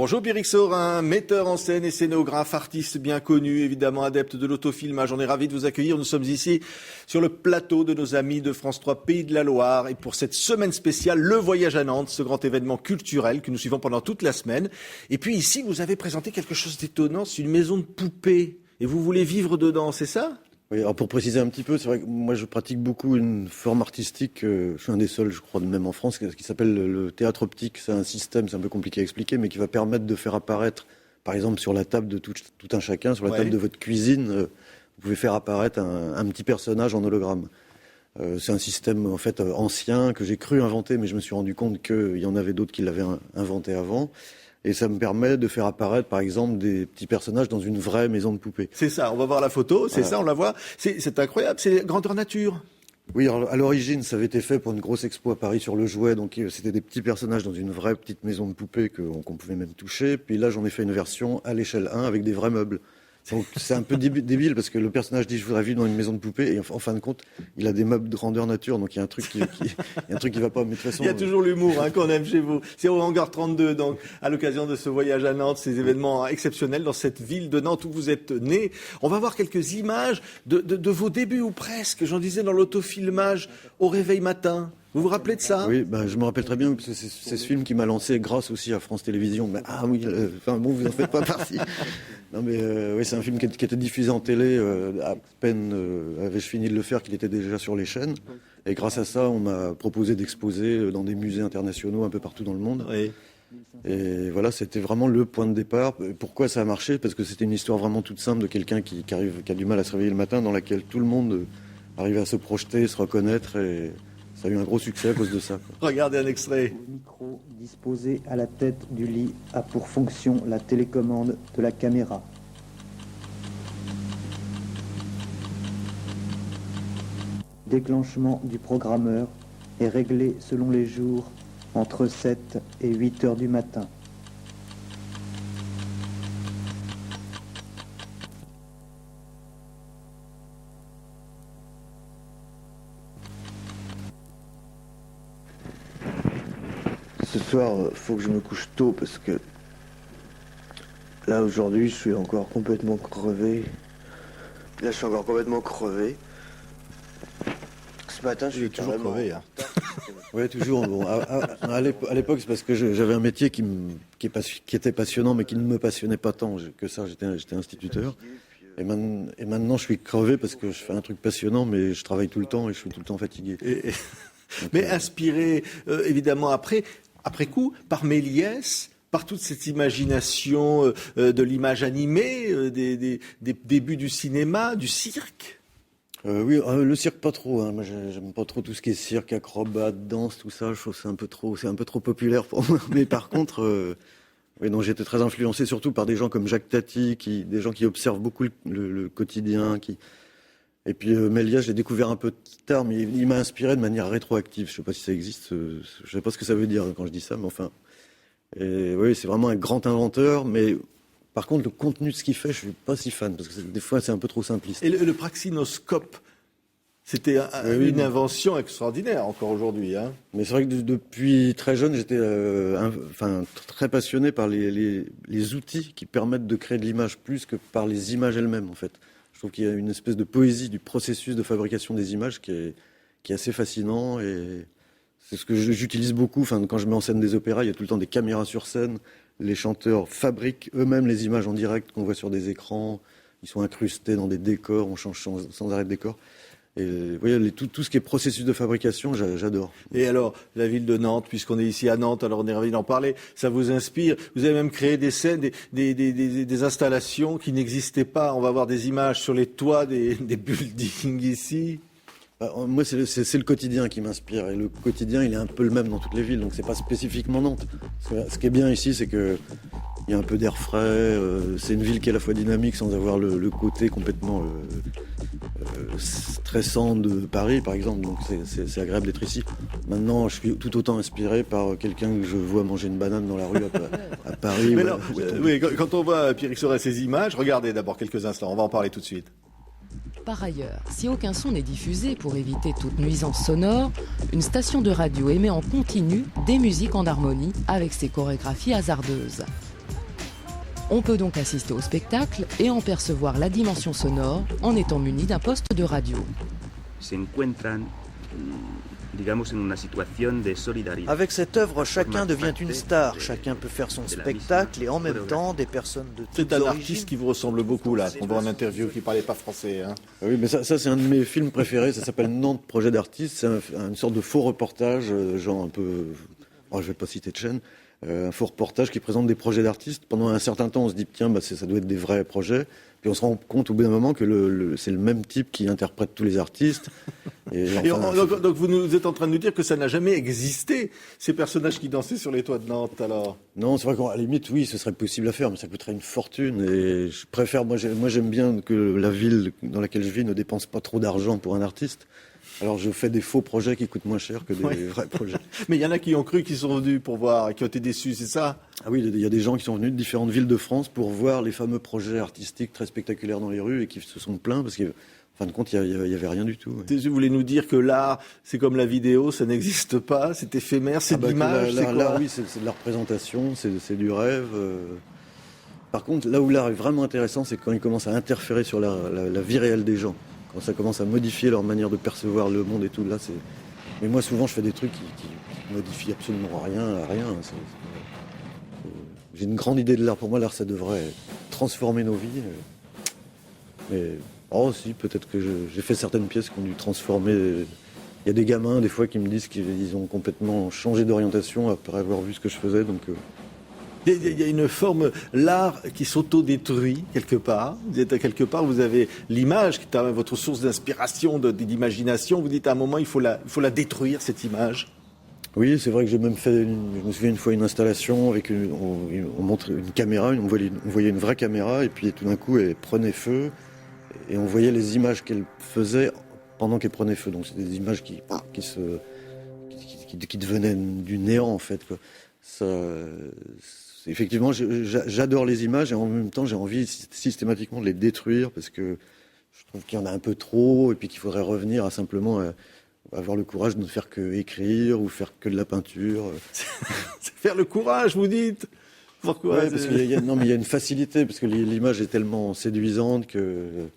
Bonjour Pierrick Saurin, metteur en scène et scénographe, artiste bien connu, évidemment adepte de l'autofilmage. On est ravi de vous accueillir. Nous sommes ici sur le plateau de nos amis de France 3 Pays de la Loire. Et pour cette semaine spéciale, le voyage à Nantes, ce grand événement culturel que nous suivons pendant toute la semaine. Et puis ici, vous avez présenté quelque chose d'étonnant, c'est une maison de poupées. Et vous voulez vivre dedans, c'est ça ? Oui, alors pour préciser un petit peu, c'est vrai que moi je pratique beaucoup une forme artistique, je suis un des seuls je crois même en France, qui s'appelle le théâtre optique. C'est un système, c'est un peu compliqué à expliquer, mais qui va permettre de faire apparaître, par exemple sur la table de tout un chacun, sur la table de votre cuisine, vous pouvez faire apparaître un petit personnage en hologramme. C'est un système en fait ancien que j'ai cru inventer, mais je me suis rendu compte qu'il y en avait d'autres qui l'avaient inventé avant. Et ça me permet de faire apparaître, par exemple, des petits personnages dans une vraie maison de poupées. C'est ça, on va voir la photo, c'est ça, on la voit. C'est incroyable, c'est grandeur nature. Oui, alors, à l'origine, ça avait été fait pour une grosse expo à Paris sur le jouet. Donc, c'était des petits personnages dans une vraie petite maison de poupées qu'on pouvait même toucher. Puis là, j'en ai fait une version à l'échelle 1 avec des vrais meubles. Donc, c'est un peu débile parce que le personnage dit « je voudrais vivre dans une maison de poupée » et en fin de compte, il a des meubles de grandeur nature. Donc, il y a un truc qui va pas. Mais de toute façon, il y a toujours l'humour qu'on aime chez vous. C'est au Hangar 32, donc, à l'occasion de ce voyage à Nantes, ces événements exceptionnels dans cette ville de Nantes où vous êtes né. On va voir quelques images de vos débuts ou presque, j'en disais, dans l'autofilmage au réveil matin. Vous vous rappelez de ça ? Oui, je me rappelle très bien, parce que c'est ce film qui m'a lancé grâce aussi à France Télévisions. Mais, vous en faites pas partie. Non, mais oui, c'est un film qui était diffusé en télé, à peine avais-je fini de le faire, qu'il était déjà sur les chaînes. Et grâce à ça, on m'a proposé d'exposer dans des musées internationaux un peu partout dans le monde. Oui. Et voilà, c'était vraiment le point de départ. Pourquoi ça a marché ? Parce que c'était une histoire vraiment toute simple de quelqu'un qui a du mal à se réveiller le matin, dans laquelle tout le monde arrivait à se projeter, se reconnaître, et ça a eu un gros succès à cause de ça. Regardez un extrait. Le micro disposé à la tête du lit a pour fonction la télécommande de la caméra. Déclenchement du programmeur est réglé selon les jours entre 7 et 8 heures du matin. Ce soir, faut que je me couche tôt parce que là aujourd'hui, je suis encore complètement crevé. Ce matin, je suis toujours crevé. Hein. Oui, toujours. Bon, à l'époque, c'est parce que j'avais un métier qui était passionnant, mais qui ne me passionnait pas tant que ça. J'étais instituteur. Et maintenant, je suis crevé parce que je fais un truc passionnant, mais je travaille tout le temps et je suis tout le temps fatigué. Mais inspiré, évidemment, après coup, par Méliès, par toute cette imagination de l'image animée, des débuts du cinéma, du cirque. Oui, le cirque pas trop. Moi, j'aime pas trop tout ce qui est cirque, acrobate, danse, tout ça. Je trouve que c'est un peu trop populaire pour moi. Mais par contre, oui, non, j'étais très influencé surtout par des gens comme Jacques Tati, des gens qui observent beaucoup le quotidien, Et puis Méliès, je l'ai découvert un peu tard, mais il m'a inspiré de manière rétroactive. Je ne sais pas si ça existe, je ne sais pas ce que ça veut dire quand je dis ça, mais enfin... Et oui, c'est vraiment un grand inventeur, mais par contre, le contenu de ce qu'il fait, je ne suis pas si fan, parce que des fois, c'est un peu trop simpliste. Et le praxinoscope, c'était une invention extraordinaire encore aujourd'hui. Hein. Mais c'est vrai que depuis très jeune, j'étais très passionné par les outils qui permettent de créer de l'image plus que par les images elles-mêmes, en fait. Je trouve qu'il y a une espèce de poésie du processus de fabrication des images qui est assez fascinant, et c'est ce que j'utilise beaucoup. Quand je mets en scène des opéras, il y a tout le temps des caméras sur scène. Les chanteurs fabriquent eux-mêmes les images en direct qu'on voit sur des écrans. Ils sont incrustés dans des décors, on change sans arrêt de décor. Et vous voyez, tout ce qui est processus de fabrication, j'adore. Et alors, la ville de Nantes, puisqu'on est ici à Nantes, alors on est ravis d'en parler, ça vous inspire. Vous avez même créé des scènes, des installations qui n'existaient pas. On va voir des images sur les toits des buildings ici. Moi, c'est le quotidien qui m'inspire. Et le quotidien, il est un peu le même dans toutes les villes, donc c'est pas spécifiquement Nantes. Ce qui est bien ici, c'est que il y a un peu d'air frais. C'est une ville qui est à la fois dynamique sans avoir le côté complètement stressant de Paris, par exemple. Donc c'est agréable d'être ici. Maintenant, je suis tout autant inspiré par quelqu'un que je vois manger une banane dans la rue à Paris. Mais alors, oui, quand on voit Pierrick Saurin ces images, regardez d'abord quelques instants. On va en parler tout de suite. Par ailleurs, si aucun son n'est diffusé pour éviter toute nuisance sonore, une station de radio émet en continu des musiques en harmonie avec ses chorégraphies hasardeuses. On peut donc assister au spectacle et en percevoir la dimension sonore en étant muni d'un poste de radio. Avec cette œuvre, chacun devient une star, chacun peut faire son spectacle et en même temps, des personnes de toutes C'est un origines. artiste qui vous ressemble beaucoup là. On voit en interview qui parlait pas français. Hein. Ah oui, mais ça c'est un de mes films préférés. Ça s'appelle Nantes, projet d'artiste. C'est une sorte de faux reportage, genre un peu. Oh, je vais pas citer de chaîne. Un faux reportage qui présente des projets d'artistes. Pendant un certain temps, on se dit tiens, ça doit être des vrais projets. Puis on se rend compte au bout d'un moment que c'est le même type qui interprète tous les artistes. Donc vous nous êtes en train de nous dire que ça n'a jamais existé, ces personnages qui dansaient sur les toits de Nantes, alors? Non, c'est vrai qu'à la limite, oui, ce serait possible à faire, mais ça coûterait une fortune. Et je préfère, moi j'aime bien que la ville dans laquelle je vis ne dépense pas trop d'argent pour un artiste. Alors je fais des faux projets qui coûtent moins cher que des vrais projets. Mais il y en a qui ont cru, qui sont venus pour voir, qui ont été déçus, c'est ça? Ah oui, il y a des gens qui sont venus de différentes villes de France pour voir les fameux projets artistiques très spectaculaires dans les rues et qui se sont plaints parce qu'en fin de compte, il y avait rien du tout. Ouais. Vous voulez nous dire que l'art, c'est comme la vidéo, ça n'existe pas, c'est éphémère, c'est de l'image, c'est quoi? L'art, oui, c'est de la représentation, c'est du rêve. Par contre, là où l'art est vraiment intéressant, c'est quand il commence à interférer sur la vie réelle des gens. Quand ça commence à modifier leur manière de percevoir le monde et tout, là, c'est... Mais moi, souvent, je fais des trucs qui modifient absolument rien à rien. J'ai une grande idée de l'art. Pour moi, l'art, ça devrait transformer nos vies. Mais, si, peut-être que j'ai fait certaines pièces qui ont dû transformer... Il y a des gamins, des fois, qui me disent qu'ils ont complètement changé d'orientation après avoir vu ce que je faisais, donc... Il y a une forme, l'art qui s'autodétruit quelque part. Vous êtes à quelque part, vous avez l'image qui est votre source d'inspiration, d'imagination. Vous dites à un moment, il faut la détruire, cette image. Oui, c'est vrai que j'ai même fait, je me souviens une fois, une installation avec on montre une caméra, on voyait une vraie caméra et puis tout d'un coup elle prenait feu et on voyait les images qu'elle faisait pendant qu'elle prenait feu. Donc c'est des images qui devenaient du néant en fait, quoi. Effectivement, j'adore les images et en même temps, j'ai envie systématiquement de les détruire parce que je trouve qu'il y en a un peu trop et puis qu'il faudrait revenir à simplement avoir le courage de ne faire que écrire ou faire que de la peinture. C'est faire le courage, vous dites? Pourquoi? Ouais, parce qu'il y a une facilité parce que l'image est tellement séduisante qu'il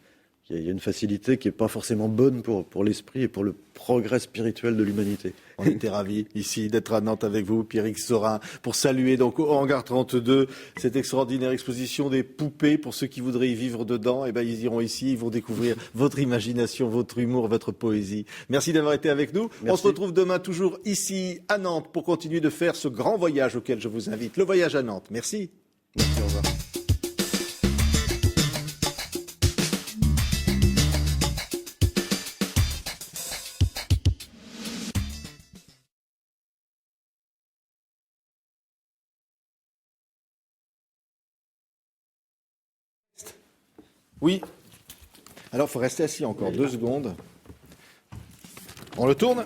y a une facilité qui n'est pas forcément bonne pour l'esprit et pour le progrès spirituel de l'humanité. On était ravis ici d'être à Nantes avec vous, Pierrick Saurin, pour saluer donc au Hangar 32 cette extraordinaire exposition des poupées. Pour ceux qui voudraient y vivre dedans, ils iront ici, ils vont découvrir votre imagination, votre humour, votre poésie. Merci d'avoir été avec nous. Merci. On se retrouve demain toujours ici à Nantes pour continuer de faire ce grand voyage auquel je vous invite, le voyage à Nantes. Merci. Merci, au revoir. Oui. Alors, il faut rester assis encore 2 secondes. On le tourne ?